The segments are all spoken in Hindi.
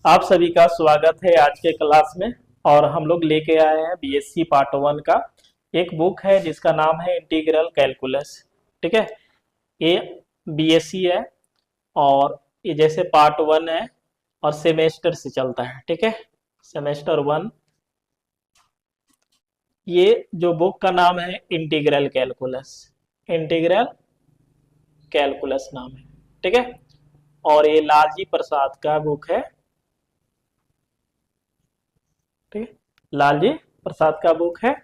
आप सभी का स्वागत है आज के क्लास में। और हम लोग लेके आए हैं बीएससी पार्ट 1 का एक बुक है जिसका नाम है इंटीग्रल कैलकुलस। ठीक है, ये बीएससी है और ये जैसे पार्ट 1 है और सेमेस्टर से चलता है। ठीक है, सेमेस्टर 1। ये जो बुक का नाम है इंटीग्रल कैलकुलस, इंटीग्रल कैलकुलस नाम है। ठीक है, और ये लालजी प्रसाद का बुक है। ठीक है, लालजी प्रसाद का बुक है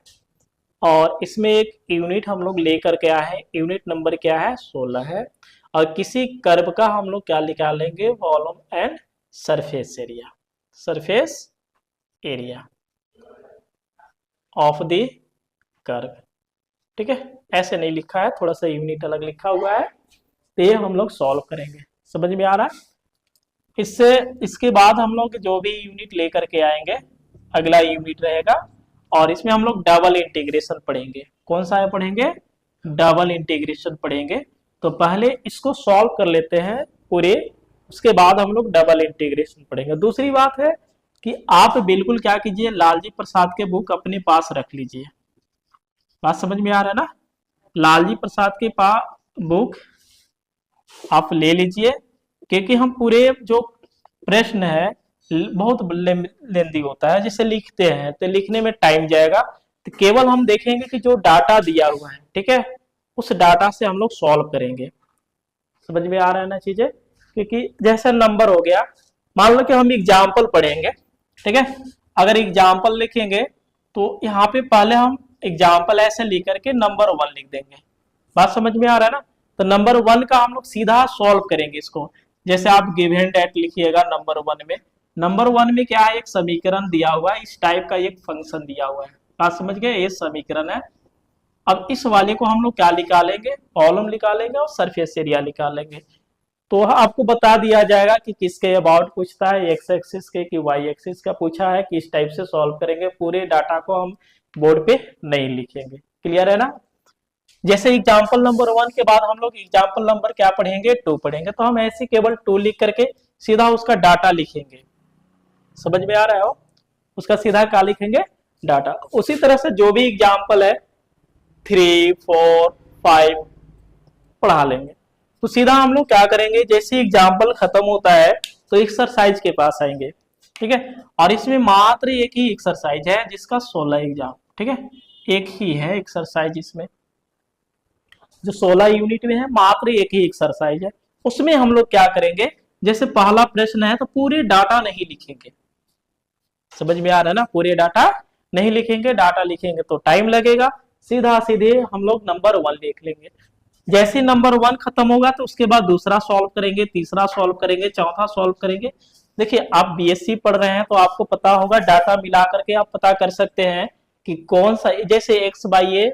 और इसमें एक यूनिट हम लोग लेकर के आए हैं। यूनिट नंबर क्या है? 16 है। और किसी कर्व का हम लोग क्या निकालेंगे? Volume and surface area, surface area of the curve. ठीक है, ऐसे नहीं लिखा है, थोड़ा सा यूनिट अलग लिखा हुआ है, तो ये हम लोग सॉल्व करेंगे। समझ में आ रहा है? इससे इसके बाद हम लोग जो भी यूनिट लेकर के आएंगे अगला यूनिट रहेगा और इसमें हम लोग डबल इंटीग्रेशन पढ़ेंगे। कौन सा है पढ़ेंगे? डबल इंटीग्रेशन पढ़ेंगे। तो पहले इसको सॉल्व कर लेते हैं पूरे, उसके बाद हम लोग डबल इंटीग्रेशन पढ़ेंगे। दूसरी बात है कि आप बिल्कुल क्या कीजिए, लालजी प्रसाद के बुक अपने पास रख लीजिए। बात समझ में आ रहा है ना? लालजी प्रसाद के पास बुक आप ले लीजिए, क्योंकि हम पूरे जो प्रश्न है बहुत लेंदी होता है, जिसे लिखते हैं तो लिखने में टाइम जाएगा। तो केवल हम देखेंगे कि जो डाटा दिया हुआ है, ठीक है, उस डाटा से हम लोग सॉल्व करेंगे। समझ में आ रहा है ना चीजें? क्योंकि जैसे नंबर हो गया, मान लो कि हम एग्जाम्पल पढ़ेंगे। ठीक है, अगर एग्जाम्पल लिखेंगे तो यहाँ पे पहले हम एग्जाम्पल ऐसे लिख करके नंबर 1 लिख देंगे। बात समझ में आ रहा है ना? तो नंबर 1 का हम लोग सीधा सॉल्व करेंगे इसको। जैसे आप गिवन डेट लिखिएगा नंबर 1 में। नंबर 1 में क्या है? एक समीकरण दिया हुआ है, इस टाइप का एक फंक्शन दिया हुआ है। बात समझ गए? ये समीकरण है। अब इस वाले को हम लोग क्या निकालेंगे? वॉल्यूम निकालेंगे और सरफेस एरिया निकालेंगे। तो आपको बता दिया जाएगा कि किसके अबाउट पूछता है, एक्स एक्सिस के कि वाई एक्सिस का पूछा है, किस टाइप से सॉल्व करेंगे। पूरे डाटा को हम बोर्ड पे नहीं लिखेंगे। क्लियर है ना? जैसे एग्जाम्पल नंबर 1 के बाद हम लोग एग्जाम्पल नंबर क्या पढ़ेंगे? 2 पढ़ेंगे। तो हम ऐसे केवल 2 लिख करके सीधा उसका डाटा लिखेंगे। समझ में आ रहा है हो? उसका सीधा क्या लिखेंगे? डाटा। उसी तरह से जो भी एग्जाम्पल है 3, 4, 5 पढ़ा लेंगे। तो सीधा हम लोग क्या करेंगे, जैसे एग्जाम्पल खत्म होता है तो एक्सरसाइज के पास आएंगे। ठीक है, और इसमें मात्र एक ही एक्सरसाइज है जिसका 16 एग्जाम। ठीक है, एक ही है एक्सरसाइज इसमें, जो 16 यूनिट में है मात्र एक ही एक्सरसाइज है। उसमें हम लोग क्या करेंगे, जैसे पहला प्रश्न है तो पूरे डाटा नहीं लिखेंगे। समझ में आ रहा है ना? पूरे डाटा नहीं लिखेंगे, डाटा लिखेंगे तो टाइम लगेगा। सीधा सीधे हम लोग नंबर 1 लिख लेंगे। जैसे नंबर 1 खत्म होगा तो उसके बाद दूसरा सॉल्व करेंगे, तीसरा सॉल्व करेंगे, चौथा सॉल्व करेंगे। देखिए, आप बीएससी पढ़ रहे हैं तो आपको पता होगा, डाटा मिला करके आप पता कर सकते हैं कि कौन सा, जैसे X by A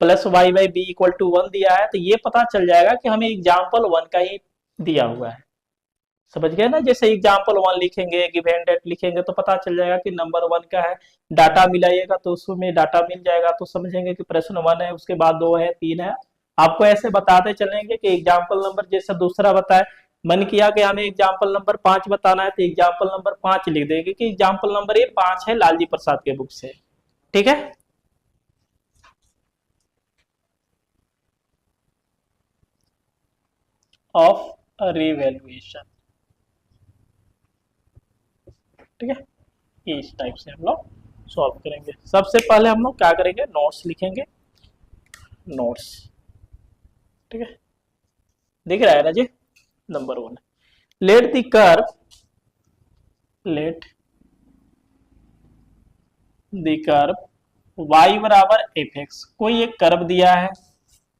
plus Y by B equal to 1 दिया है तो ये पता चल जाएगा कि हमें एग्जाम्पल 1 का ही दिया हुआ है। समझ गए ना? जैसे एग्जाम्पल 1 लिखेंगे, गिवन डेट लिखेंगे तो पता चल जाएगा कि नंबर 1 का है। डाटा मिलाइएगा तो उसमें डाटा मिल जाएगा, तो समझेंगे कि प्रश्न 1 है, उसके बाद 2 है, 3 है। आपको ऐसे बताते चलेंगे कि एग्जाम्पल नंबर जैसे दूसरा बताए, मन किया कि हमें एग्जाम्पल नंबर 5 बताना है तो एग्जाम्पल नंबर 5 लिख देंगे कि एग्जाम्पल नंबर ये 5 है लालजी प्रसाद के बुक से। ठीक है, ऑफ रिवैल्यूएशन। ठीक है, इस टाइप से हम लोग सॉल्व करेंगे। सबसे पहले हम लोग क्या करेंगे, नोट्स लिखेंगे। नोट्स, ठीक है, दिख रहा है ना जी? Number 1, let the curve, let the curve y बराबर एफ एक्स। कोई एक कर्व दिया है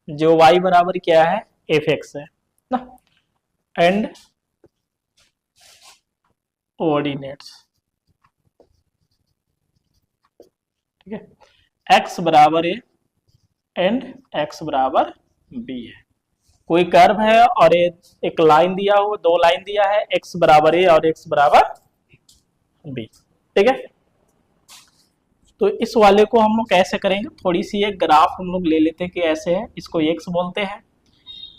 जो y बराबर क्या है? एफ एक्स है ना, एंड कोऑर्डिनेट्स। ठीक है, x बराबर ए एंड x बराबर बी है। कोई कर्व है और एक लाइन दिया हुआ, 2 लाइन दिया है, x बराबर ए और x बराबर बी। ठीक है, तो इस वाले को हम लोग कैसे करेंगे, थोड़ी सी एक ग्राफ हम लोग ले लेते हैं कि ऐसे है। इसको x बोलते हैं,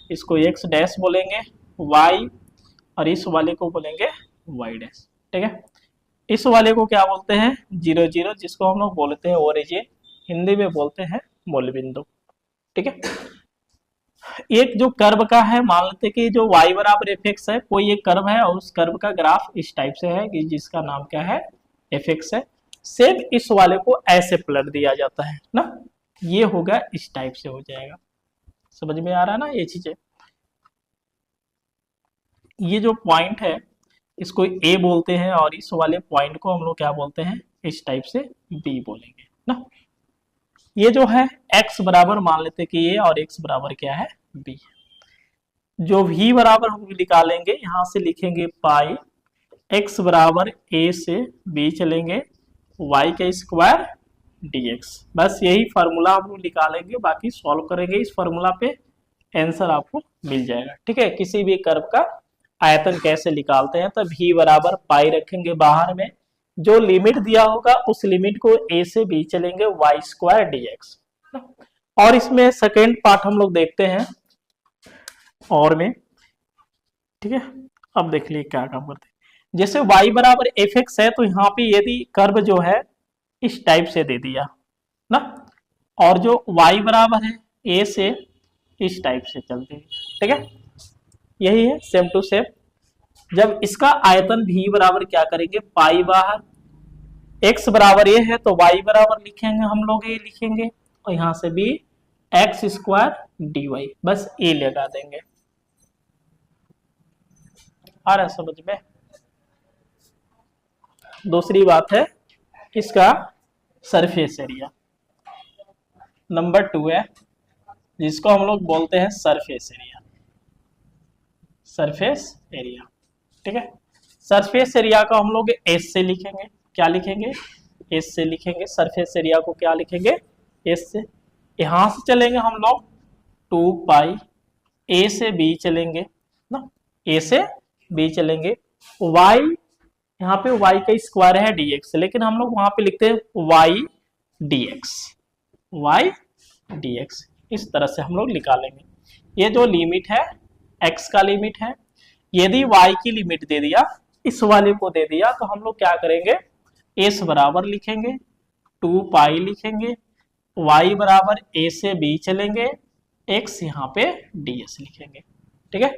इसको x डैश बोलेंगे, y, और इस वाले को बोलेंगे y डैश। ठीक है। इस वाले को क्या बोलते हैं, 0 0, जिसको हम लोग बोलते हैं ओरिजिन, हिंदी में बोलते हैं मूल बिंदु। ठीक है। एक जो कर्व का है, मान लेते कि जो y बराबर एफ एक्स है, कोई एक कर्व है और उस कर्व का ग्राफ इस टाइप से है कि जिसका नाम क्या है, एफ एक्स है। सेम इस वाले को ऐसे पलट दिया जाता है ना, ये होगा इस टाइप से हो जाएगा। समझ में आ रहा है ना ये चीजें। ये जो पॉइंट है इसको ए बोलते हैं और इस वाले पॉइंट को हम लोग क्या बोलते हैं, इस टाइप से बी बोलेंगे ना। ये जो है x बराबर मान लेते हैं कि ये, और x बराबर क्या है, b। जो v बराबर हम निकालेंगे, यहां से लिखेंगे पाई x बराबर a से b चलेंगे y का स्क्वायर dx। बस यही फार्मूला हम लोग निकालेंगे, बाकी सॉल्व करेंगे इस फार्मूला पे, आंसर आपको मिल जाएगा। ठीक है। किसी भी कर्व का आयतन कैसे निकालते हैं, तो v बराबर पाई रखेंगे बाहर में, जो लिमिट दिया होगा उस लिमिट को a से b चलेंगे y स्क्वायर dx। और इसमें सेकेंड पार्ट हम लोग देखते हैं और में। ठीक है। अब देख लिए क्या काम करते हैं। जैसे y बराबर एफ एक्स है, तो यहाँ पे यदि कर्व जो है इस टाइप से दे दिया ना, और जो y बराबर है a से इस टाइप से चलते हैं। ठीक है। यही है सेम टू सेम। जब इसका आयतन v बराबर क्या करेंगे, पाई बाहर, x बराबर ये है तो y बराबर लिखेंगे हम लोग, ये लिखेंगे, और यहां से भी एक्स स्क्वायर dy, बस a लगा देंगे। आ रहा है समझ में। दूसरी बात है इसका सरफेस एरिया, नंबर 2 है, जिसको हम लोग बोलते हैं सरफेस एरिया। सरफेस एरिया, ठीक है। सरफेस एरिया को हम लोग एस से लिखेंगे। क्या लिखेंगे, एस से लिखेंगे। सरफेस एरिया को क्या लिखेंगे, एस से। यहां से चलेंगे हम लोग 2 पाई, ए से बी चलेंगे ना, ए से बी चलेंगे। y, यहाँ पे y का स्क्वायर है dx, लेकिन हम लोग वहां पे लिखते हैं y dx। इस तरह से हम लोग निकालेंगे। ये जो लिमिट है x का लिमिट है, यदि y की लिमिट दे दिया, इस वाले को दे दिया, तो हम लोग क्या करेंगे, s बराबर लिखेंगे, 2 पाई लिखेंगे, y बराबर a से b चलेंगे, x यहाँ पे ds लिखेंगे। ठीक है।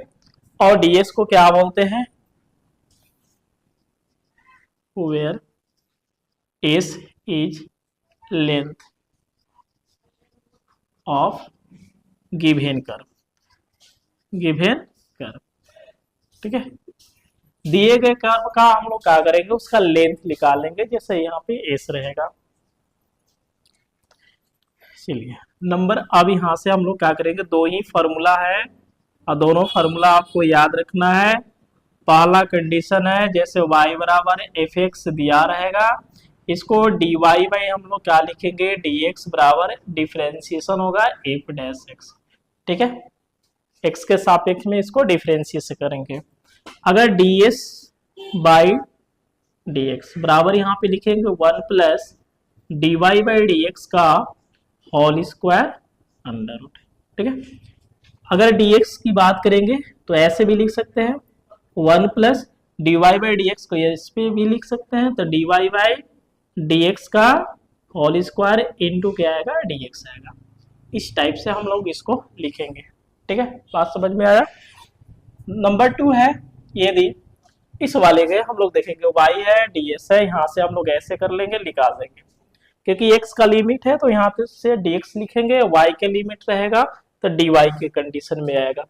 और ds को क्या बोलते हैं, where s is length of given curve, given curve. ठीक है। दिए गए कर्व का हम लोग क्या करेंगे, उसका लेंथ निकालेंगे, जैसे यहाँ पे s रहेगा। चलिए नंबर, अब यहां से हम लोग क्या करेंगे, 2 ही फॉर्मूला है और दोनों फार्मूला आपको याद रखना है। पहला कंडीशन है, जैसे y बराबर एफ एक्स दिया रहेगा, इसको dy बाई हम लोग क्या लिखेंगे, dx बराबर डिफरेंशिएशन होगा एफ डैश एक्स। ठीक है। x के सापेक्ष में इसको डिफरेंशिएशन करेंगे। अगर ds बाई dx बराबर यहाँ पे लिखेंगे 1 प्लस dy बाई dx का होल स्क्वायर अंडर रूट। ठीक है। अगर dx की बात करेंगे तो ऐसे भी लिख सकते हैं, 1 प्लस dy बाई dx को इस पे भी लिख सकते हैं, तो dy बाई dx का होल स्क्वायर इंटू क्या आएगा, dx आएगा। इस टाइप से हम लोग इसको लिखेंगे। ठीक है, बात समझ में आया। नंबर 2 है, यदि इस वाले के हम लोग देखेंगे y है ds है, यहाँ से हम लोग ऐसे कर लेंगे, निकाल देंगे, क्योंकि x का लिमिट है तो यहाँ से dx लिखेंगे, y के लिमिट रहेगा तो dy के कंडीशन में आएगा।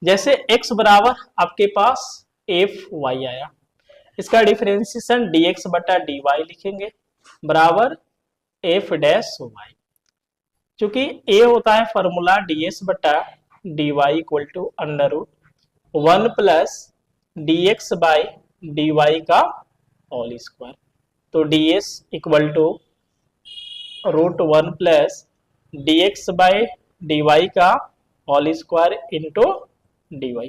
जैसे x बराबर आपके पास एफ वाई आया, इसका डिफरेंशिएशन dx बटा dy लिखेंगे बराबर एफ डैश वाई। चूंकि a होता है फॉर्मूला ds बटा dy equal to under root 1 plus dx by dy का होल स्क्वायर, तो ds equal to root 1 plus dx by dy का होल स्क्वायर इंटू dy।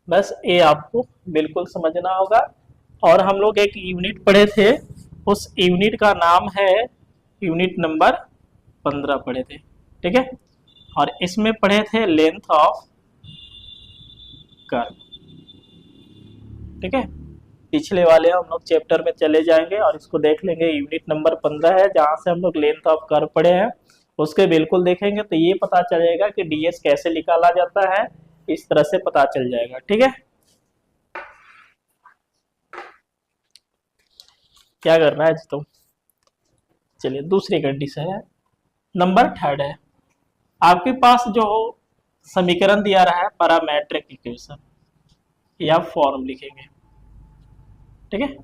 बस ये आपको बिल्कुल समझना होगा। और हम लोग एक यूनिट पढ़े थे, उस यूनिट का नाम है यूनिट नंबर 15 पढ़े थे। ठीक है। और इसमें पढ़े थे लेंथ ऑफ कर्व। ठीक है। पिछले वाले हम लोग चैप्टर में चले जाएंगे और इसको देख लेंगे। यूनिट नंबर 15 है, जहां से हम लोग लेंथ ऑफ कर्व पढ़े हैं उसके बिल्कुल देखेंगे, तो ये पता चलेगा कि डीएस कैसे निकाला जाता है, इस तरह से पता चल जाएगा। ठीक है, क्या करना है तो चलिए दूसरी कंडीशन है, नंबर 3 है। आपके पास जो समीकरण दिया रहा है पैरामेट्रिक इक्वेशन या फॉर्म लिखेंगे। ठीक है,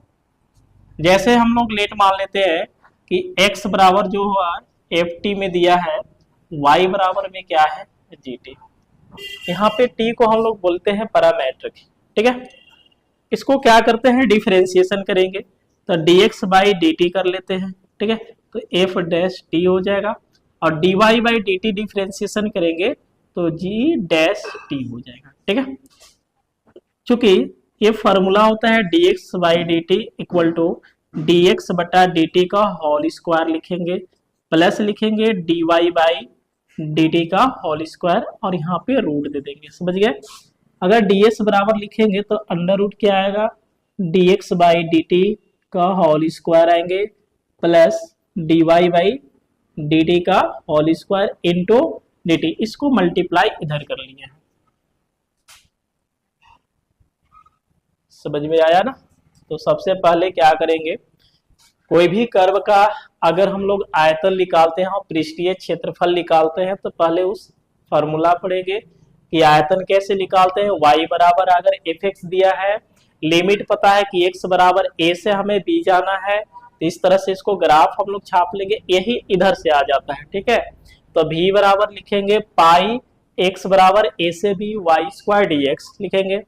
जैसे हम लोग लेट मान लेते हैं कि x बराबर जो हुआ एफ टी में दिया है, y बराबर में क्या है जी टी। यहाँ पे t को हम लोग बोलते हैं पैरामेट्रिक। ठीक है, इसको क्या करते हैं डिफरेंशिएशन करेंगे, तो dx बाई dt कर लेते हैं। ठीक है, तो f डैश t हो जाएगा और dy बाई dt डिफरेंशिएशन करेंगे तो g डैश t हो जाएगा। ठीक है, चूंकि ये फॉर्मूला होता है dx by dt equal to dx बटा dt का होल स्क्वायर लिखेंगे, प्लस लिखेंगे dy बाई dt का होल स्क्वायर और यहाँ पे रूट दे देंगे। समझ गए, अगर ds बराबर लिखेंगे तो अंडर रूट क्या आएगा, dx बाई dt का होल स्क्वायर आएंगे प्लस dy बाई dt का होल स्क्वायर इंटू dt, इसको मल्टीप्लाई इधर कर लिए हैं। समझ में आया ना। तो सबसे पहले क्या करेंगे, कोई भी कर्व का अगर हम लोग आयतन निकालते हैं और पृष्ठीय क्षेत्रफल निकालते हैं तो पहले उस फॉर्मूला पढ़ेंगे कि आयतन कैसे निकालते हैं। y बराबर अगर fx दिया है, लिमिट पता है कि x बराबर a से हमें b जाना है, तो इस तरह से इसको ग्राफ हम लोग छाप लेंगे, यही इधर से आ जाता है। ठीक है, तो v बराबर लिखेंगे पाई x बराबर a से b y स्क्वायर dx लिखेंगे।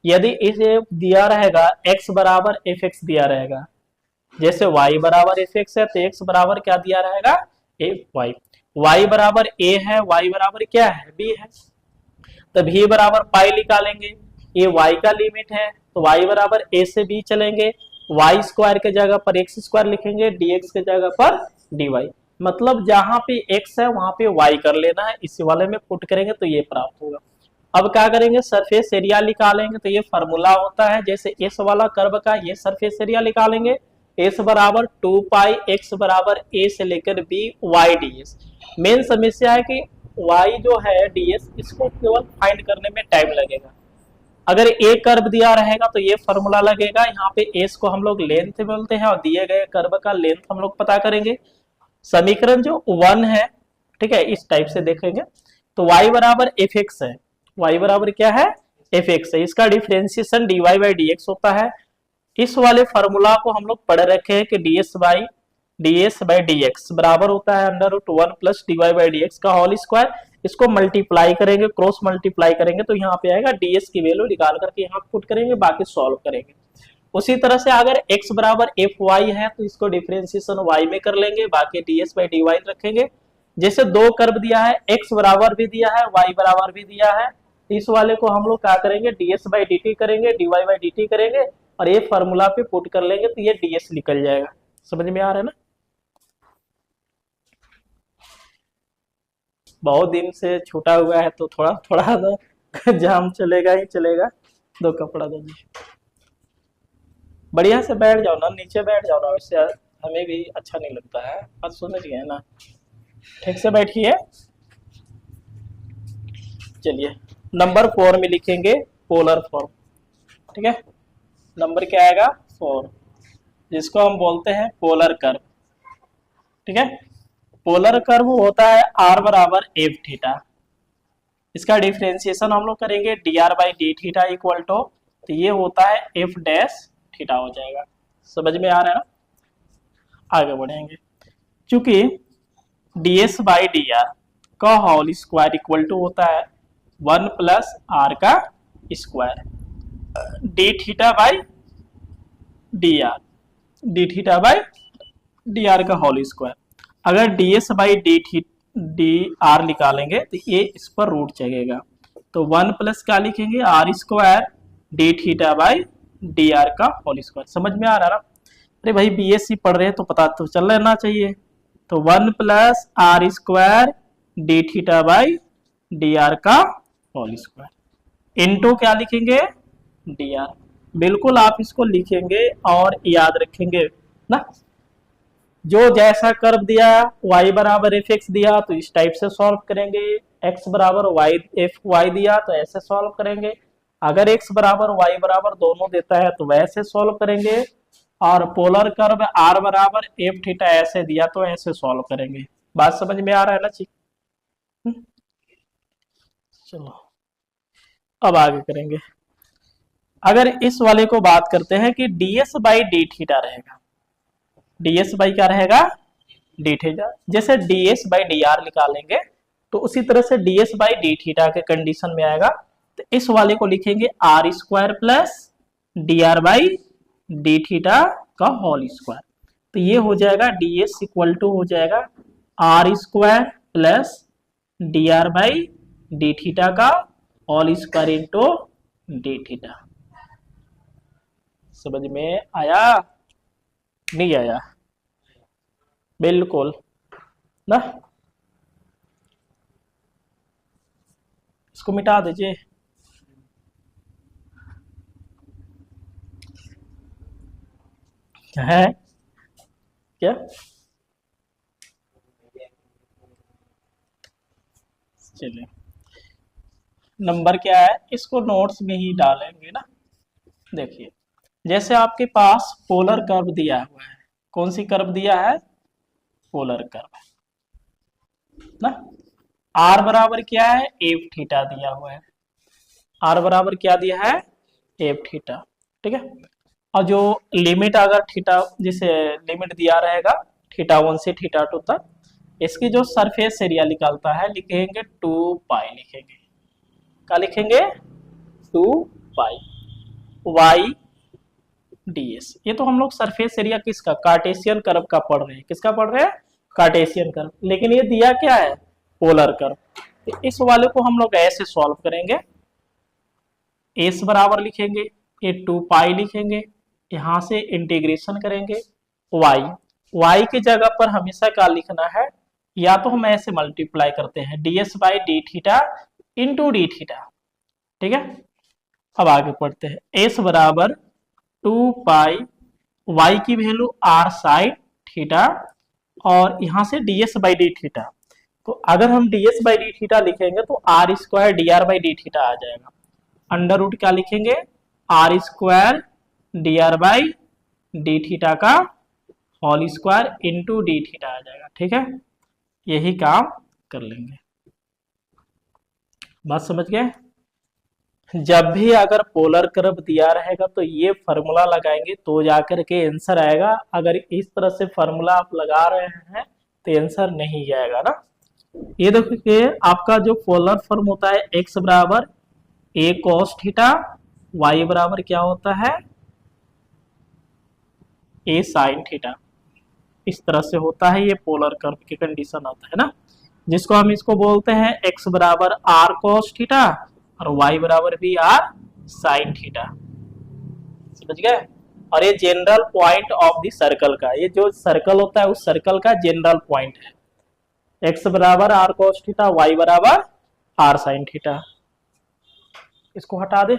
यदि इसे दिया रहेगा x बराबर fx दिया रहेगा, जैसे y बराबर fx है तो x बराबर क्या दिया रहेगा fy, y बराबर a है, y बराबर क्या है b है, तो v बराबर पाई निकालेंगे, ये y का लिमिट है तो y बराबर a से b चलेंगे, y स्क्वायर के जगह पर x स्क्वायर लिखेंगे, dx के जगह पर dy, मतलब जहां पे x है वहां पे y कर लेना है, इसी वाले में पुट करेंगे तो ये प्राप्त होगा। अब क्या करेंगे, सरफेस एरिया निकालेंगे, तो ये फॉर्मूला होता है जैसे एस वाला कर्व का, ये सरफेस एरिया निकालेंगे, एस बराबर 2 पाई एक्स बराबर ए से लेकर B Y D S. Main समस्या है कि वाई जो है डी एस, इसको केवल फाइंड करने में टाइम लगेगा। अगर ए कर्व दिया रहेगा तो ये फॉर्मूला लगेगा, यहाँ पे एस को हम लोग लेंथ बोलते हैं और दिए गए कर्व का लेंथ हम लोग पता करेंगे। समीकरण जो 1 है, ठीक है, इस टाइप से देखेंगे तो y बराबर एफ एक्स है, y बराबर क्या है एफ एक्स है, इसका differentiation dy by d x होता है। इस वाले फॉर्मूला को हम लोग पढ़ रखे हैं कि ds बाई डी एक्स बराबर होता है under root 1 plus dy by d x का होल स्क्वायर। इसको मल्टीप्लाई करेंगे, क्रॉस मल्टीप्लाई करेंगे तो यहाँ पे आएगा ds की वैल्यू निकाल करके यहाँ पुट करेंगे, बाकी सॉल्व करेंगे। उसी तरह से अगर x बराबर एफ वाई है तो इसको डिफरेंशिएशन y में कर लेंगे, बाकी ds बाई डी वाई रखेंगे। जैसे दो कर्व दिया है, x बराबर भी दिया है, y बराबर भी दिया है, इस वाले को हम लोग क्या करेंगे ds बाई डी टी करेंगे, dy बाई डी टी करेंगे और ये फॉर्मूला पे पुट कर लेंगे तो ये ds निकल जाएगा। समझ में आ रहा है ना। बहुत दिन से छूटा हुआ है तो थोड़ा थोड़ा तो जाम चलेगा ही चलेगा। दो कपड़ा दो, बढ़िया से बैठ जाओ ना, नीचे बैठ जाओ ना, इससे हमें भी अच्छा नहीं लगता है। बात समझ गए ना, ठीक से बैठिए। चलिए नंबर 4 में लिखेंगे पोलर फॉर्म। ठीक है, नंबर क्या आएगा 4, जिसको हम बोलते हैं पोलर कर्व। ठीक है, पोलर कर्व होता है r बराबर एफ थीटा, इसका डिफरेंशिएशन हम लोग करेंगे dr by D theta equal to, तो ये होता है f डैश थीटा हो जाएगा। समझ में आ रहा है ना, आगे बढ़ेंगे। चूंकि ds बाई डी आर का होल स्क्वायर इक्वल टू होता है 1 प्लस r का square, D theta by d are, D theta by d are का होल स्क्वायर। अगर ds बाई डी आर निकालेंगे तो ये इस पर रूट चलेगा, तो 1 प्लस क्या लिखेंगे r square D theta by d are का होल स्क्वायर। समझ में आ रहा है ना। अरे भाई बीएससी पढ़ रहे हैं तो पता तो चल रहना चाहिए। तो 1 plus r square D theta by d are का होल स्क्वायर इंटू क्या लिखेंगे डी आर। बिल्कुल आप इसको लिखेंगे और याद रखेंगे ना। जो जैसा कर्व दिया y बराबर एफ एक्स दिया तो इस टाइप से सॉल्व करेंगे, x बराबर वाई एफ वाई दिया तो ऐसे सॉल्व करेंगे, अगर x बराबर y बराबर दोनों देता है तो वैसे सॉल्व करेंगे, और पोलर कर्व r बराबर एफ थीटा ऐसे दिया तो ऐसे सॉल्व करेंगे। बात समझ में आ रहा है ना जी? चलो अब आगे करेंगे। अगर इस वाले को बात करते हैं कि ds बाई डी थीटा रहेगा, ds बाई क्या रहेगा, डी थीटा, जैसे ds बाई डी आर निकालेंगे तो उसी तरह से ds बाई डी थीटा के कंडीशन में आएगा। तो इस वाले को लिखेंगे r square plus d are by D theta का होल स्क्वायर। तो ये हो जाएगा ds इक्वल टू हो जाएगा r square plus d are by D theta का whole square into D theta. समझ में आया नहीं आया? बिल्कुल ना, इसको मिटा दीजिए। है क्या? चलिए नंबर क्या है इसको नोट्स में ही डालेंगे ना। देखिए जैसे आपके पास पोलर कर्व दिया हुआ है, कौन सी कर्व दिया है, पोलर कर्व ना। आर बराबर क्या है, एफ थीटा दिया हुआ है, आर बराबर क्या दिया है, एफ थीटा, ठीक है। और जो लिमिट अगर थीटा जिसे लिमिट दिया रहेगा थीटा 1 से थीटा 2 तक, इसकी जो सरफेस एरिया निकालता है लिखेंगे 2 पाई, लिखेंगे क्या लिखेंगे, 2 पाई वाई ds। ये तो हम लोग सरफेस एरिया किसका, कार्टेशियन कर्व का पढ़ रहे हैं, किसका पढ़ रहे हैं, कार्टेशियन कर्व, लेकिन ये दिया क्या है, पोलर कर्व। तो इस वाले को हम लोग ऐसे सॉल्व करेंगे, s बराबर लिखेंगे, ये 2 पाई लिखेंगे, यहां से इंटीग्रेशन करेंगे y की जगह पर हमेशा क्या लिखना है, या तो हम ऐसे मल्टीप्लाई करते हैं ds by D theta into D theta, ठीक है। अब आगे पढ़ते हैं, s बराबर 2 पाई y की वैल्यू r साइन थीटा और यहां से ds बाई डी थीटा। तो अगर हम ds बाई डी थीटा लिखेंगे तो r square D are by D theta आ जाएगा, अंडर रूट क्या लिखेंगे, r square D are by D theta का whole square into D theta आ जाएगा, ठीक है। यही काम कर लेंगे, बात समझ गए। जब भी अगर पोलर कर्व दिया रहेगा तो ये फॉर्मूला लगाएंगे तो जाकर के आंसर आएगा, अगर इस तरह से फॉर्मूला आप लगा रहे हैं तो आंसर नहीं आएगा ना। ये देखिए आपका जो पोलर फॉर्म होता है x बराबर a cos थीटा, y बराबर क्या होता है, a sin थीटा, इस तरह से होता है, ये पोलर कर्व की कंडीशन आता है ना, जिसको हम इसको बोलते हैं x बराबर r cos थीटा और y बराबर भी r sin थीटा, समझ गए। और ये general point of the circle का, ये जो सर्कल होता है उस सर्कल का जनरल पॉइंट है, x बराबर r cos थीटा, y बराबर r sin थीटा। इसको हटा दे,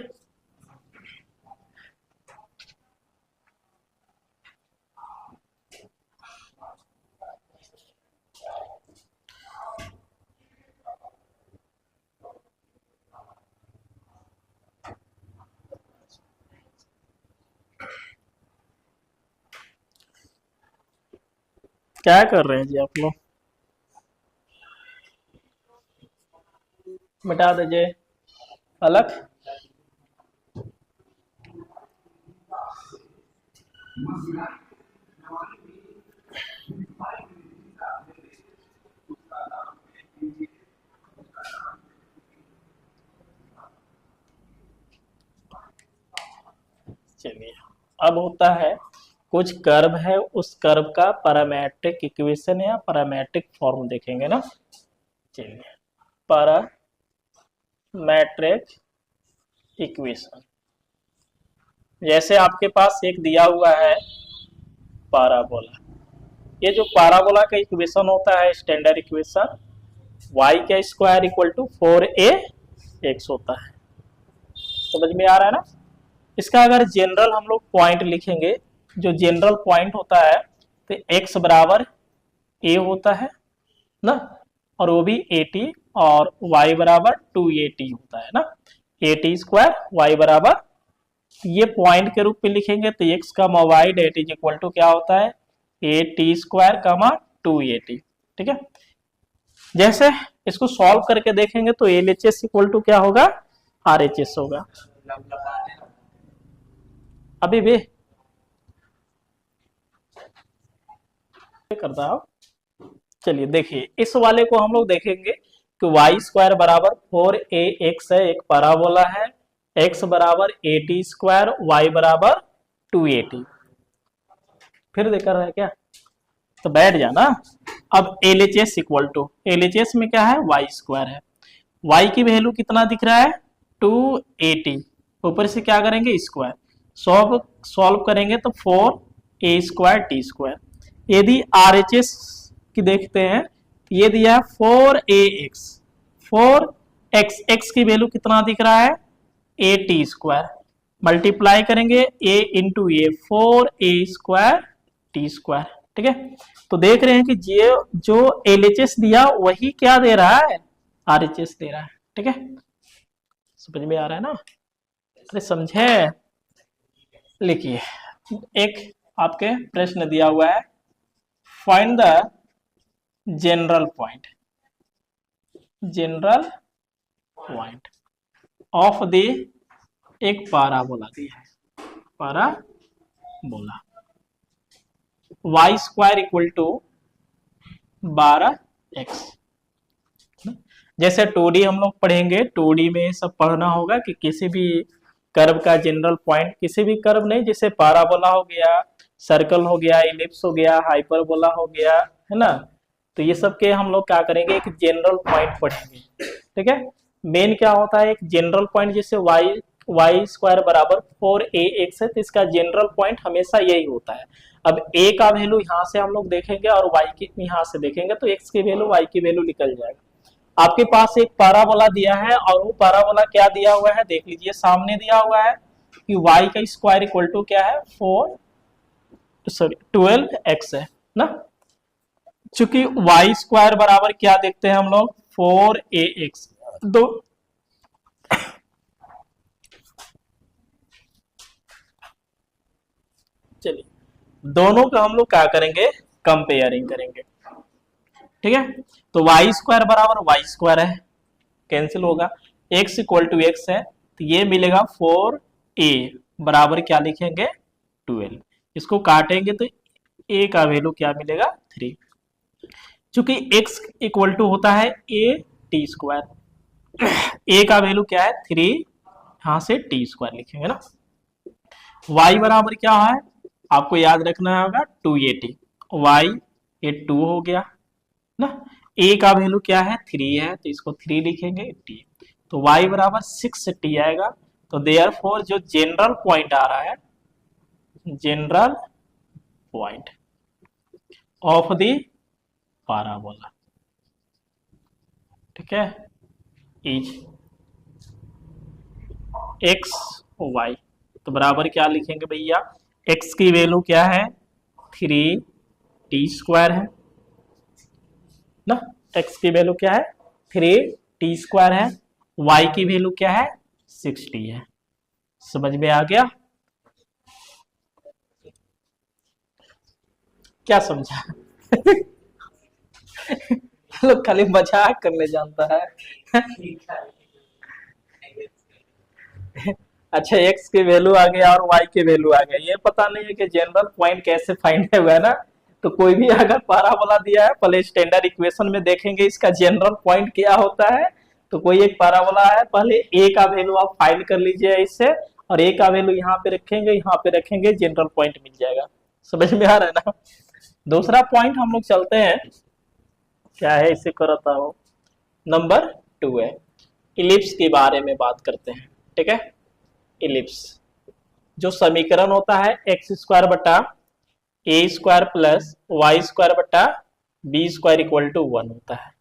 क्या कर रहे हैं जी आप लोग, मिटा दीजिए अलग। चलिए अब होता है कुछ कर्व है, उस कर्व का पैरामेट्रिक इक्वेशन या पैरामेट्रिक फॉर्म देखेंगे ना। चलिए पैरामेट्रिक इक्वेशन, जैसे आपके पास एक दिया हुआ है पाराबोला, ये जो पाराबोला का इक्वेशन होता है स्टैंडर्ड इक्वेशन, y का स्क्वायर इक्वल टू 4ax होता है, समझ में आ रहा है ना। इसका अगर जनरल हम लोग पॉइंट लिखेंगे, जो जनरल पॉइंट होता है तो x बराबर a होता है ना, और वो भी 80, और y बराबर 280 होता है ना, 80 स्क्वायर y बराबर, ये पॉइंट के रूप में लिखेंगे तो x का y डेट इज इक्वल टू क्या होता है 80 स्क्वायर 280। ठीक है, जैसे इसको सॉल्व करके देखेंगे तो LHS इक्वल टू क्या होगा RHS होगा। अभी भी करता हूं, चलिए देखिए इस वाले को हम लोग देखेंगे कि वाई स्क्वायर बराबर 4ax है, एक पैराबोला है, x बराबर 80 स्क्वायर, y बराबर 280। फिर देख रहा है क्या, तो बैठ जाना। अब LHS इक्वल टू, LHS में क्या है वाई स्क्वायर है, y की वैल्यू कितना दिख रहा है 280, ऊपर से क्या करेंगे स्क्वायर, सॉल्व करेंगे तो 4a स्क्वायर टी स्क्वायर। यदि RHS की देखते हैं, ये दिया है 4ax, 4x की वैल्यू कितना दिख रहा है a टी स्क्वायर, मल्टीप्लाई करेंगे a into A 4a square T square. ठीक है, तो देख रहे हैं कि ये जो LHS दिया वही क्या दे रहा है RHS दे रहा है। ठीक है, समझ में आ रहा है ना, अरे समझे। लिखिए एक आपके प्रश्न दिया हुआ है, find the general point of the, एक पाराबोला दिया है, parabola y square equal to 12x। जैसे 2D हम लोग पढ़ेंगे, 2D में सब पढ़ना होगा कि किसी भी कर्व का जनरल पॉइंट, किसी भी कर्व नहीं, जैसे पाराबोला हो गया, सर्कल हो गया, इलिप्स हो गया, हाइपरबोला हो गया, है ना, तो ये सब के हम लोग क्या करेंगे एक जनरल पॉइंट पढ़ेंगे। ठीक है, मेन क्या होता है एक जनरल पॉइंट, जैसे y स्क्वायर बराबर 4ax है तो इसका जनरल पॉइंट हमेशा यही होता है। अब a का वैल्यू यहाँ से हम लोग देखेंगे और y की यहाँ से देखेंगे तो x की वैल्यू y की वैल्यू निकल जाएगा। आपके पास एक पैराबोला दिया है और वो पैराबोला क्या दिया हुआ है देख लीजिए, सामने दिया हुआ है कि y का स्क्वायर इक्वल टू क्या है 12x है ना, चूंकि y स्क्वायर बराबर क्या देखते हैं हम लोग 4ax, दो चलिए दोनों का हम लोग क्या करेंगे कंपेयरिंग करेंगे। ठीक है, तो y स्क्वायर बराबर y स्क्वायर है, कैंसिल होगा, x इक्वल टू x है तो ये मिलेगा 4a बराबर क्या लिखेंगे 12, इसको काटेंगे तो a का वैल्यू क्या मिलेगा 3, चूंकि x इक्वल टू होता है a टी स्क्वायर, a का वैल्यू क्या है 3, यहां से टी स्क्वायर लिखेंगे ना। y बराबर क्या है आपको याद रखना होगा 280, y ये 2 हो गया ना, a का वैल्यू क्या है 3 है तो इसको 3 लिखेंगे t, तो y बराबर 6t आएगा। तो देयरफॉर जो जनरल पॉइंट आ रहा है, general point of the parabola, ठीक है, इज x y, तो बराबर क्या लिखेंगे भैया, x की वैल्यू क्या है 3t स्क्वायर है ना, x की वैल्यू क्या है 3t स्क्वायर है, y की वैल्यू क्या है 6t है। समझ में आ गया, क्या समझा लोग खाली मजाक करने जानता है अच्छा x की वैल्यू आ गया और y की वैल्यू आ गया, ये पता नहीं है कि जनरल पॉइंट कैसे फाइंड हुआ है ना। तो कोई भी अगर पैराबोला दिया है पहले स्टैंडर्ड इक्वेशन में देखेंगे इसका जनरल पॉइंट क्या होता है, तो कोई एक पैराबोला है पहले a का वैल्यू आप फाइंड कर लीजिए इससे, और a का वैल्यू यहाँ पे रखेंगे, यहाँ पे रखेंगे, जनरल पॉइंट मिल जाएगा। समझ में आ रहा है ना। दूसरा पॉइंट हम लोग चलते हैं, क्या है इसे करता हूं, नंबर 2 है, इलिप्स के बारे में बात करते हैं। ठीक है, इलिप्स जो समीकरण होता है एक्स स्क्वायर बटा ए स्क्वायर प्लस वाई स्क्वायर बटा बी स्क्वायर इक्वल टू 1 होता है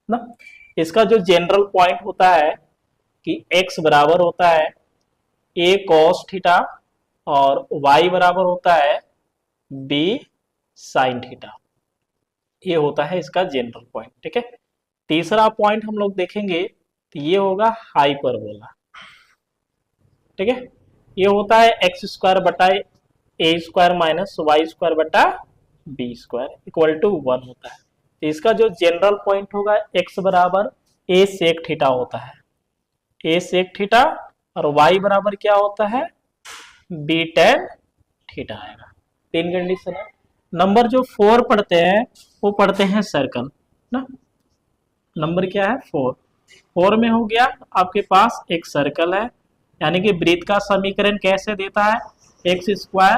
ना। इसका जो जनरल पॉइंट होता है कि x बराबर होता है ए कॉस थीटा और y बराबर होता है b साइन थीटा। ये होता है इसका जनरल पॉइंट। ठीक है, तीसरा पॉइंट हम लोग देखेंगे तो ये होगा हाइपरबोला। ठीक है, ये होता है एक्स स्क्वायर बटा ए स्क्वायर माइनस वाई स्क्वायर बटा बी स्क्वायर इक्वल टू 1 होता है। तो इसका जो जनरल पॉइंट होगा एक्स बराबर ए सेक थीटा होता है, ए सेक थीटा, और वाई बराबर क्या होता है बी टेन थीटा आएगा। तीन कंडीशन है। नंबर जो 4 पढ़ते हैं वो पढ़ते हैं सर्कल ना। नंबर क्या है 4। 4 में हो गया आपके पास एक सर्कल है, यानी कि वृत्त का समीकरण कैसे देता है x square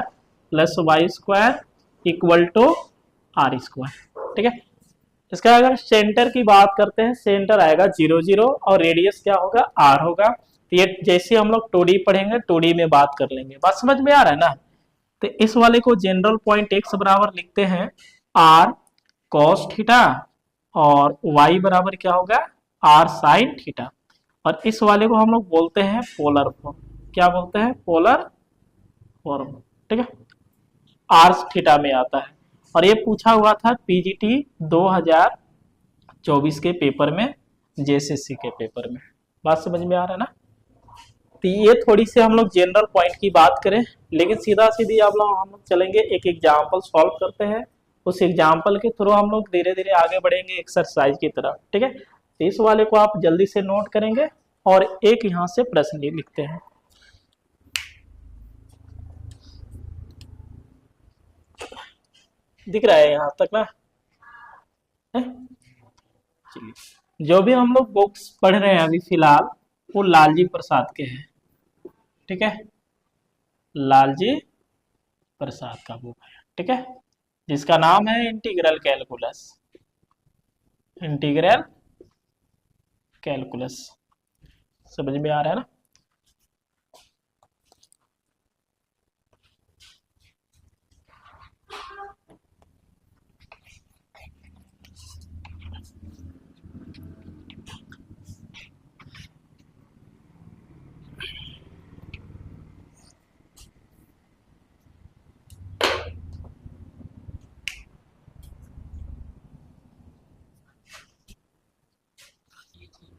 plus y square equal to r square. ठीक है, इसका अगर सेंटर की बात करते हैं, सेंटर आएगा 0 0 और रेडियस क्या होगा आर होगा। तो ये जैसे हम लोग 2D पढ़ेंगे 2D में बात कर लेंगे। बात समझ में आ रहा है ना। तो इस वाले को जनरल पॉइंट एक्स बराबर लिखते हैं आर कॉस थीटा और वाई बराबर क्या होगा आर साइन थीटा, और इस वाले को हम लोग बोलते हैं पोलर फॉर्म। क्या बोलते हैं पोलर फॉर्म। ठीक है, आर थीटा में आता है, और ये पूछा हुआ था पीजीटी 2024 के पेपर में, जेएसएससी के पेपर में। बात समझ में आ रहा है ना। तो ये थोड़ी सी हम लोग जनरल पॉइंट की बात करें, लेकिन सीधा सीधी हम लोग चलेंगे एक एग्जाम्पल सॉल्व करते हैं, उस एग्जाम्पल के थ्रू हम लोग धीरे धीरे आगे बढ़ेंगे एक्सरसाइज की तरफ। ठीक है, तो इस वाले को आप जल्दी से नोट करेंगे और एक यहां से प्रश्न लिखते हैं। दिख रहा है यहां तक ना। चलिए, जो भी हम लोग बुक्स पढ़ रहे हैं अभी फिलहाल वो लालजी प्रसाद के हैं। ठीक है, लालजी प्रसाद का बुक है। ठीक है, जिसका नाम है इंटीग्रल कैलकुलस। इंटीग्रल कैलकुलस समझ में आ रहा है ना।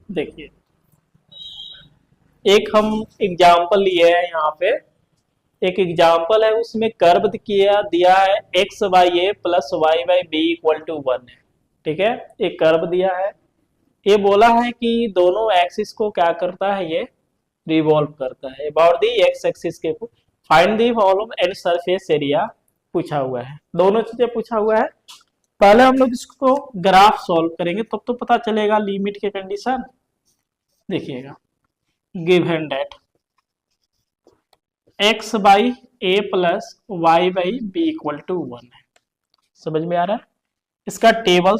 देखिए, एक हम एग्जाम्पल लिए हैं यहाँ पे। एक एग्जाम्पल है, उसमें कर्व किया दिया है x by A plus Y by B equal to 1 है। ठीक है, एक कर्व दिया है। ये बोला है कि दोनों एक्सिस को क्या करता है, ये रिवॉल्व करता है अबाउट दी एक्स एक्सिस के। Find the volume and surface area पूछा हुआ है, दोनों चीजें पूछा हुआ है। पहले हम लोग इसको ग्राफ सॉल्व करेंगे तब तो पता चलेगा लिमिट के कंडीशन। देखिएगा, given that x by A plus Y by B equal to 1 है। समझ में आ रहा है। इसका टेबल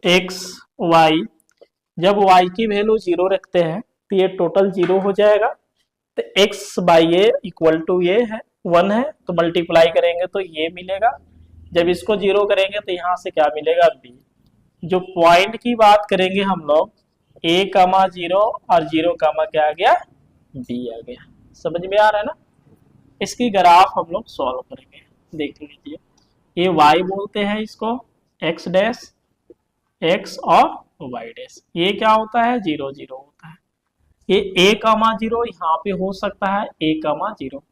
एक्स वाई, जब वाई की वैल्यू 0 रखते हैं तो ये टोटल 0 हो जाएगा। तो x by a equal to ये है 1 है, तो मल्टीप्लाई करेंगे तो ये मिलेगा। जब इसको 0 करेंगे तो यहाँ से क्या मिलेगा बी। जो पॉइंट की बात करेंगे हम लोग a कामा 0 और 0 कामा क्या आ गया b आ गया। समझ में आ रहा है ना। इसकी ग्राफ हम लोग सॉल्व करेंगे। देख लीजिए, ये y बोलते हैं इसको, x डैश x और y डैश। ये क्या होता है 0 0 होता है। ये a कामा 0 यहाँ पे हो सकता है a कामा 0।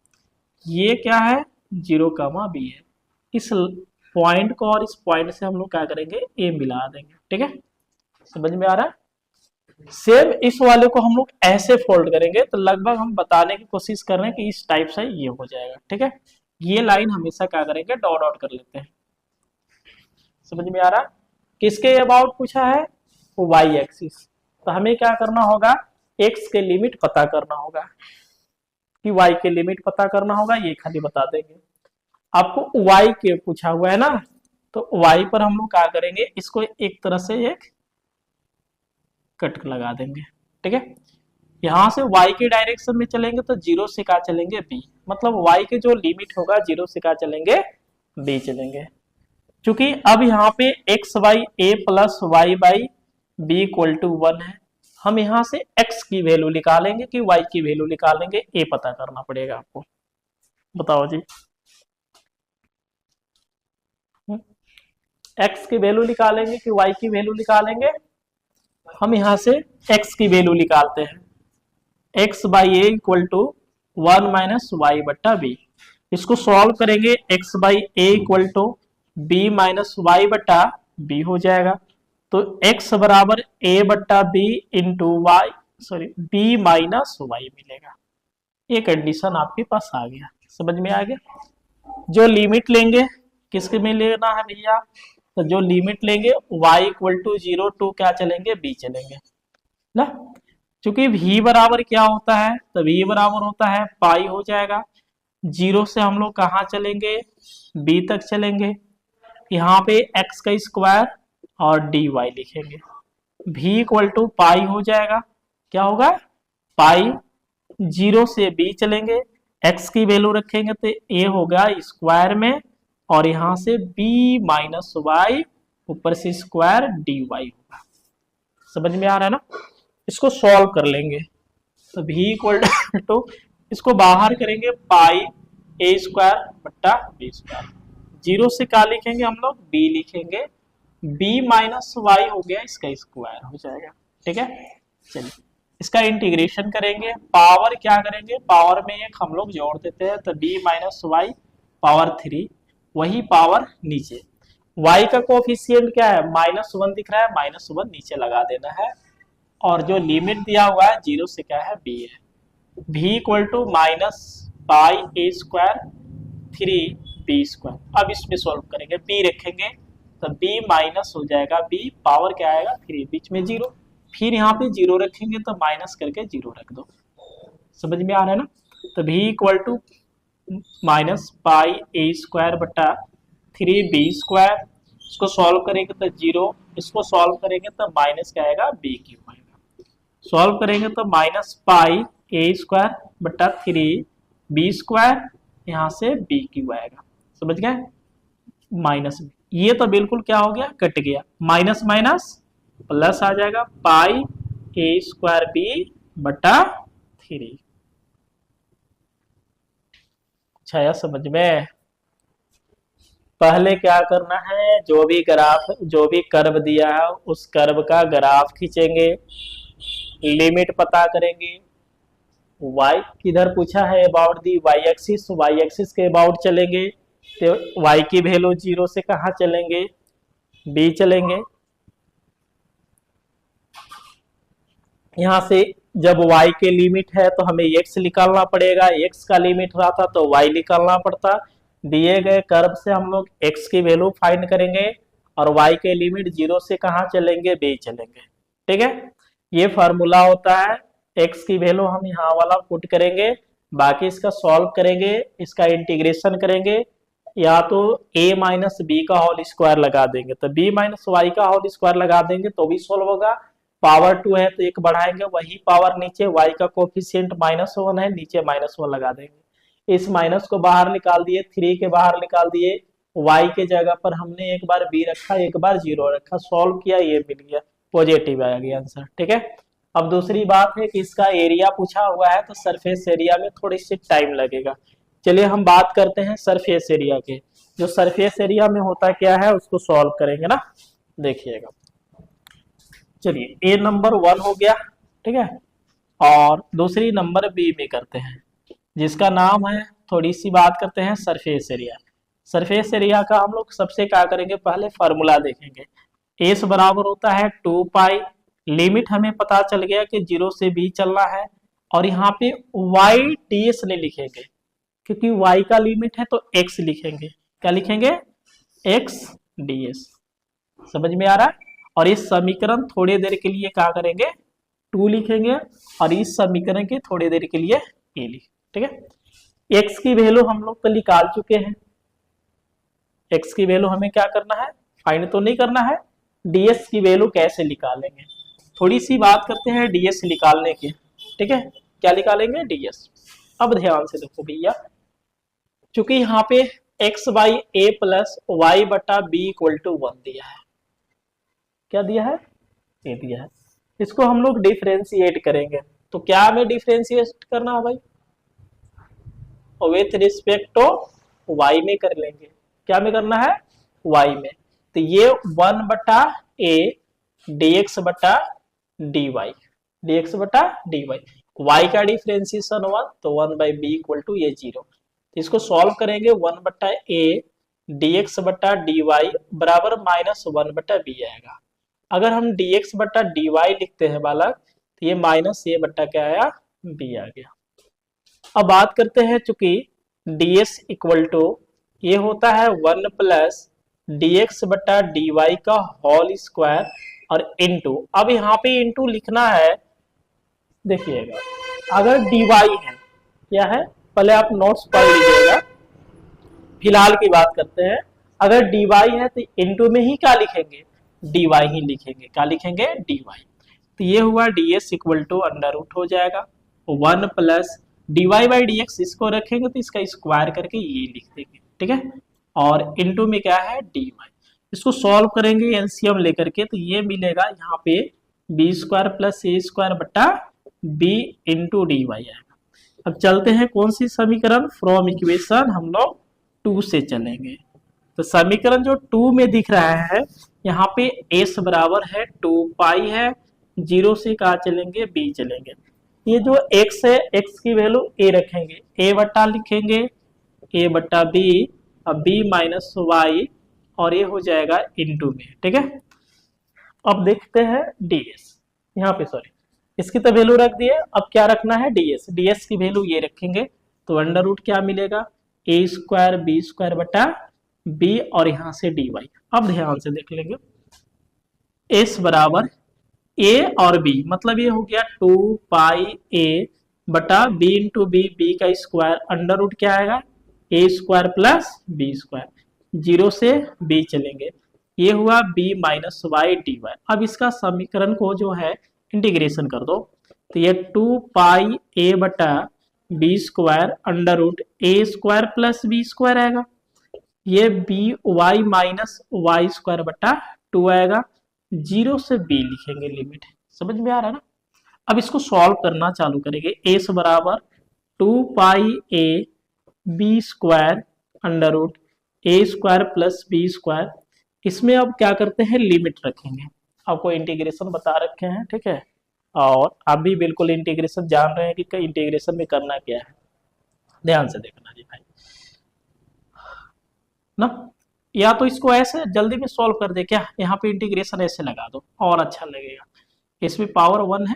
ये क्या है 0 कामा b है। इस पॉइंट को और इस पॉइंट से हम लोग क्या करेंगे ए मिला देंगे। ठीक है, समझ में आ रहा है। सेम इस वाले को हम लोग ऐसे फोल्ड करेंगे तो लगभग हम बताने की कोशिश कर रहे हैं कि इस टाइप से ये हो जाएगा। ठीक है, ये लाइन हमेशा क्या करेंगे डॉट डॉट कर लेते हैं। समझ में आ रहा है। किसके अबाउट पूछा है वाई एक्सिस, तो हमें क्या करना होगा एक्स के लिमिट पता करना होगा कि वाई के लिमिट पता करना होगा। ये खाली बता देंगे। आपको y के पूछा हुआ है ना, तो y पर हम लोग क्या करेंगे इसको एक तरह से एक कट लगा देंगे। ठीक है, यहां से y के डायरेक्शन में चलेंगे तो 0 से क्या चलेंगे b, मतलब y के जो लिमिट होगा 0 से क्या चलेंगे b चलेंगे। क्योंकि अब यहाँ पे x by A plus Y by B equal to 1 है, हम यहाँ से x की वैल्यू निकालेंगे कि y की वैल्यू निकालेंगे, ये पता करना पड़ेगा आपको। बताओ जी। x की वैल्यू निकालेंगे कि y की वैल्यू निकालेंगे? हम यहाँ से x की वैल्यू निकालते हैं। x by a equal to 1 minus y बट्टा बी। इसको सॉल्व करेंगे, x by a equal to b minus y बट्टा बी हो जाएगा। तो x बराबर a बट्टा b into y, sorry b minus y मिलेगा। ये कंडीशन आपके पास आ गया, समझ में आ गया। जो लिमिट लेंगे किसके में लेना है भैया? तो जो लिमिट लेंगे y इक्वल टू 0 टू क्या चलेंगे, b चलेंगे ना। क्योंकि v बराबर क्या होता है, तो v बराबर होता है पाई हो जाएगा। 0 से हम लोग कहाँ चलेंगे, b तक चलेंगे। यहाँ पे x का स्क्वायर और dy लिखेंगे। v इक्वल टू पाई हो जाएगा, क्या होगा पाई। 0 से b चलेंगे, x की वैल्यू रखेंगे तो a होगा स्क्वायर में, और यहाँ से b माइनस वाई ऊपर से स्क्वायर dy होगा। समझ में आ रहा है ना। इसको सॉल्व कर लेंगे तो v इक्वल टू इसको बाहर करेंगे पाई ए स्क्वायर बट्टा बी स्क्वायर। 0 से क्या लिखेंगे हम लोग, b लिखेंगे। b माइनस वाई हो गया, इसका स्क्वायर हो जाएगा। ठीक है, चलिए इसका इंटीग्रेशन करेंगे। पावर क्या करेंगे, पावर में एक हम लोग जोड़ देते हैं, तो b माइनस वाई पावर 3, वही पावर नीचे। y का कोफिशिएंट क्या है, -1 दिख रहा है, -1 नीचे लगा देना है। और जो लिमिट दिया हुआ है 0 से क्या है, b है। v equal to minus pi a square 3b square. अब इसमें सॉल्व करेंगे, b रखेंगे तो b माइनस हो जाएगा, b पावर क्या आएगा 3, बीच में 0, फिर यहाँ पे 0 रखेंगे तो माइनस करके 0 रख दो। समझ में आ रहा है ना। तो v equal to minus pi a square बटा 3b स्क्वायर। इसको सॉल्व करेंगे तो 0, इसको सॉल्व करेंगे तो माइनस क्या आएगा, b क्यूब आएगा। सॉल्व करेंगे तो माइनस पाई ए स्क्वायर बटा 3b स्क्वायर, यहाँ से b क्यूब आएगा। समझ गए, माइनस में ये तो बिल्कुल क्या हो गया, कट गया, माइनस माइनस प्लस आ जाएगा, पाई ए स्क्वायर बी बटा 3। छाया समझ में। पहले क्या करना है, जो भी ग्राफ, जो भी कर्व दिया है उस कर्व का ग्राफ खींचेंगे, लिमिट पता करेंगे। y किधर पूछा है, about the y axis, y axis के अबाउट चलेंगे तो y की वैल्यू 0 से कहाँ चलेंगे, b चलेंगे। यहाँ से जब y के लिमिट है तो हमें x निकालना पड़ेगा, x का लिमिट रहा था तो y निकालना पड़ता। दिए गए कर्व से हम लोग x की वैल्यू फाइंड करेंगे और y के लिमिट 0 से कहाँ चलेंगे, b चलेंगे। ठीक है, ये फार्मूला होता है। x की वैल्यू हम यहाँ वाला पुट करेंगे, बाकी इसका सॉल्व करेंगे, इसका इंटीग्रेशन करेंगे, या तो a माइनस बी का होल स्क्वायर लगा देंगे तो b माइनस वाई का होल स्क्वायर लगा देंगे तो भी सॉल्व होगा। पावर 2 है तो एक बढ़ाएंगे, वही पावर नीचे, y का कोफिशिएंट -1 है, नीचे -1 लगा देंगे। इस माइनस को बाहर निकाल दिए, 3 के बाहर निकाल दिए, y के जगह पर हमने एक बार b रखा, एक बार 0 रखा, सॉल्व किया, ये मिल गया, पॉजिटिव आ गया आंसर। ठीक है, अब दूसरी बात है कि इसका एरिया पूछा हुआ है तो सरफेस एरिया में थोड़ी सी टाइम लगेगा। चलिए हम बात करते हैं सरफेस एरिया के। जो सरफेस एरिया में होता क्या है उसको सॉल्व करेंगे ना, देखिएगा। चलिए a नंबर 1 हो गया, ठीक है, और दूसरी नंबर b में करते हैं, जिसका नाम है, थोड़ी सी बात करते हैं सरफेस एरिया। सरफेस एरिया का हम लोग सबसे क्या करेंगे, पहले फार्मूला देखेंगे। एस बराबर होता है 2 पाई, लिमिट हमें पता चल गया कि 0 से b चलना है, और यहाँ पे y ds नहीं लिखेंगे क्योंकि y का लिमिट है तो x लिखेंगे। क्या लिखेंगे, x ds। समझ में आ रहा है। और इस समीकरण थोड़ी देर के लिए क्या करेंगे, 2 लिखेंगे, और इस समीकरण के थोड़ी देर के लिए a लिखेंगे। ठीक है, x की वैल्यू हम लोग तो निकाल चुके हैं, x की वैल्यू हमें क्या करना है, फाइंड तो नहीं करना है, ds की वैल्यू कैसे निकालेंगे, थोड़ी सी बात करते हैं ds निकालने की। ठीक है, क्या निकालेंगे, ds। अब ध्यान से देखो भैया, चूंकि यहाँ पे x by A plus y बटा बी इक्वल टू 1 दिया है, क्या दिया है, ए दिया है, इसको हम लोग डिफरेंशिएट करेंगे। तो क्या हमें डिफरेंशिएट करना है भाई, विथ रिस्पेक्ट टू वाई में कर लेंगे। क्या में करना है, वाई में। तो ये 1 बटा ए dx बटा dy, dx बटा dy, y का डिफरेंशिएशन 1, तो 1 बाई बी इक्वल टू ये 0। तो इसको सॉल्व करेंगे, 1 बटा ए dx बटा dy बराबर माइनस 1 बटा बी आएगा। अगर हम dx बटा dy लिखते हैं बालक, तो ये माइनस ए बटा क्या आया, बी आ गया। अब बात करते हैं, चूंकि ds इक्वल टू ये होता है 1 प्लस dx बटा dy का होल स्क्वायर और इनटू, अब यहाँ पे इनटू लिखना है। देखिएगा, अगर dy है, क्या है, पहले आप नोट्स पढ़ लीजिएगा, फिलहाल की बात करते हैं। अगर dy है तो इनटू में ही क्या लिखेंगे, dy ही लिखेंगे। क्या लिखेंगे, dy। तो ये हुआ ds equal to under root हो जाएगा 1 प्लस dy बाई dx, इसको रखेंगे तो इसका स्क्वायर करके ये लिख देंगे, ठीक है। और इनटू में क्या है, dy। इसको सॉल्व करेंगे एलसीएम लेकर के, तो ये मिलेगा यहाँ पे बी स्क्वायर प्लस ए स्क्वायर बटा बी इंटू डी वाई आएगा। अब चलते हैं कौन सी समीकरण, फ्रॉम इक्वेशन हम लोग 2 से चलेंगे। तो समीकरण जो 2 में दिख रहा है, यहाँ पे s बराबर है 2 पाई है, 0 से कहा चलेंगे, b चलेंगे। ये जो x है, x की वैल्यू a रखेंगे, a बटा लिखेंगे, a बटा b, अब b माइनस वाई, और ये हो जाएगा इनटू में, ठीक है। अब देखते हैं ds, यहाँ पे सॉरी, इसकी तो वैल्यू रख दिए, अब क्या रखना है, ds की वैल्यू ये रखेंगे, तो अंडर रूट क्या मिलेगा, a स्क्वायर बी स्क्वायर बटा b, और यहाँ से dy। अब ध्यान से देख लेंगे, s बराबर a और b, मतलब ये हो गया 2 पाई a बटा b इंटू बी, बी का स्क्वायर, अंडर रूट क्या आएगा, a square plus b square, 0 से b चलेंगे, ये हुआ b minus y d y. अब इसका समीकरण को जो है इंटीग्रेशन कर दो, तो ये 2 पाई a बटा बी स्क्वायर अंडर रूट ए स्क्वायर प्लस बी स्क्वायर आएगा, ये b y minus y square बटा 2 आएगा, 0 से b लिखेंगे लिमिट। समझ में आ रहा है ना। अब इसको सॉल्व करना चालू करेंगे, s बराबर 2 pi a b square under root A square plus B square, इसमें अब क्या करते हैं, लिमिट रखेंगे। आपको इंटीग्रेशन बता रखे हैं, ठीक है, और आप भी बिल्कुल इंटीग्रेशन जान रहे हैं कि इंटीग्रेशन में करना क्या है, ध्यान से देखना जी भाई ना। या तो इसको ऐसे जल्दी में सॉल्व कर दे क्या, यहाँ पे इंटीग्रेशन ऐसे लगा दो और अच्छा लगेगा। इसमें पावर 1 है,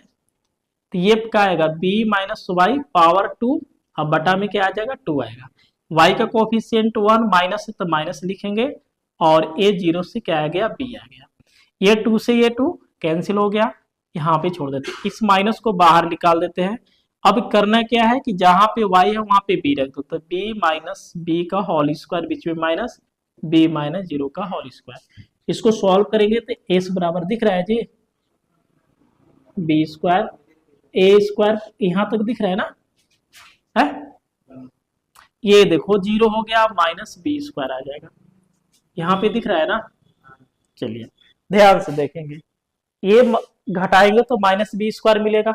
तो ये क्या आएगा, b माइनस वाई पावर 2, अब बटा में क्या आ जाएगा, 2 आएगा। y का कोफिशिएंट 1, माइनस है तो माइनस लिखेंगे, और a 0 से क्या आ गया, b आ गया। ये 2 से ये 2 कैंसिल हो गया, यहाँ पे छोड़ देते हैं, इस माइनस को बाहर निकाल देते हैं। अब करना क्या है कि जहां पे y है वहां पे b रख दो, तो b माइनस बी का होल स्क्वायर, बीच में माइनस b माइनस 0 का होल स्क्वायर। इसको सॉल्व करेंगे तो s बराबर दिख रहा है जी, बी स्क्वायर ए स्क्वायर, यहां तक दिख रहा है ना, है? ये देखो 0 हो गया, माइनस बी स्क्वायर आ जाएगा, यहाँ पे दिख रहा है ना। चलिए ध्यान से देखेंगे, ये घटाएंगे तो माइनस बी स्क्वायर मिलेगा,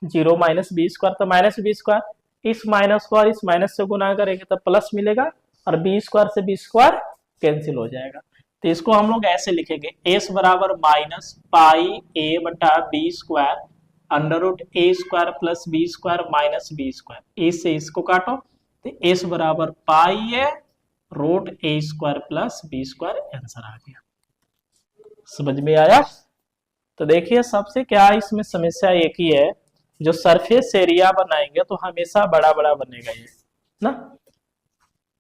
0 माइनस बी स्क्वायर, तो माइनस बी स्क्वायर, इस माइनस को और इस माइनस से गुना करेंगे तो प्लस मिलेगा, और बी स्क्वायर से बी स्क्वायर कैंसिल हो जाएगा। तो इसको हम लोग ऐसे लिखेंगे, एस बराबर माइनस पाई ए बटा B square under root A square plus B square minus B square, A से इसको काटो, तो एस बराबर pi A root A square plus B square, answer आ गया। समझ में आया। तो देखिए सबसे क्या इसमें समस्या एक ही है, जो सरफेस एरिया बनाएंगे तो हमेशा बड़ा बड़ा बनेगा ये ना,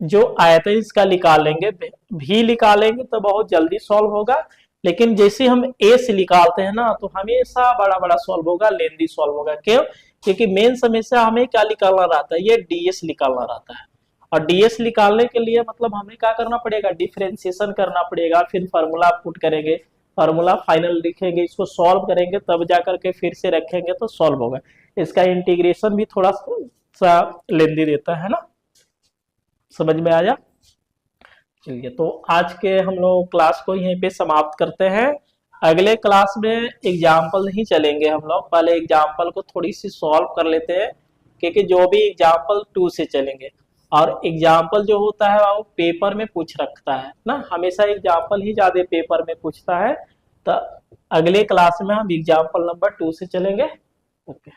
जो आयतन इसका निकालेंगे भी निकालेंगे तो बहुत जल्दी सॉल्व होगा, लेकिन जैसे हम ए से निकालते हैं ना तो हमेशा बड़ा बड़ा सॉल्व होगा, लेंदी सॉल्व होगा। क्यों? क्योंकि मेन समस्या हमें क्या निकालना रहता है, ये डीएस निकालना रहता है, और डीएस निकालने के लिए मतलब हमें क्या करना पड़ेगा, डिफरेंशिएशन करना पड़ेगा, फिर फार्मूला पुट करेंगे, फार्मूला फाइनल लिखेंगे, इसको सॉल्व करेंगे, तब जाकर के फिर से रखेंगे तो सॉल्व होगा। इसका इंटीग्रेशन भी थोड़ा सा लेंदी देता है ना। समझ में आया। चलिए तो आज के हम लोग क्लास को यहीं पे समाप्त करते हैं। अगले क्लास में एग्जाम्पल ही चलेंगे हम लोग, पहले एग्जाम्पल को थोड़ी सी सॉल्व कर लेते हैं, क्योंकि जो भी एग्जाम्पल 2 से चलेंगे, और एग्जाम्पल जो होता है वो पेपर में पूछ रखता है ना, हमेशा एग्जाम्पल ही ज्यादा पेपर में पूछता है। तो अगले क्लास में हम एग्जाम्पल नंबर 2 से चलेंगे। ओके।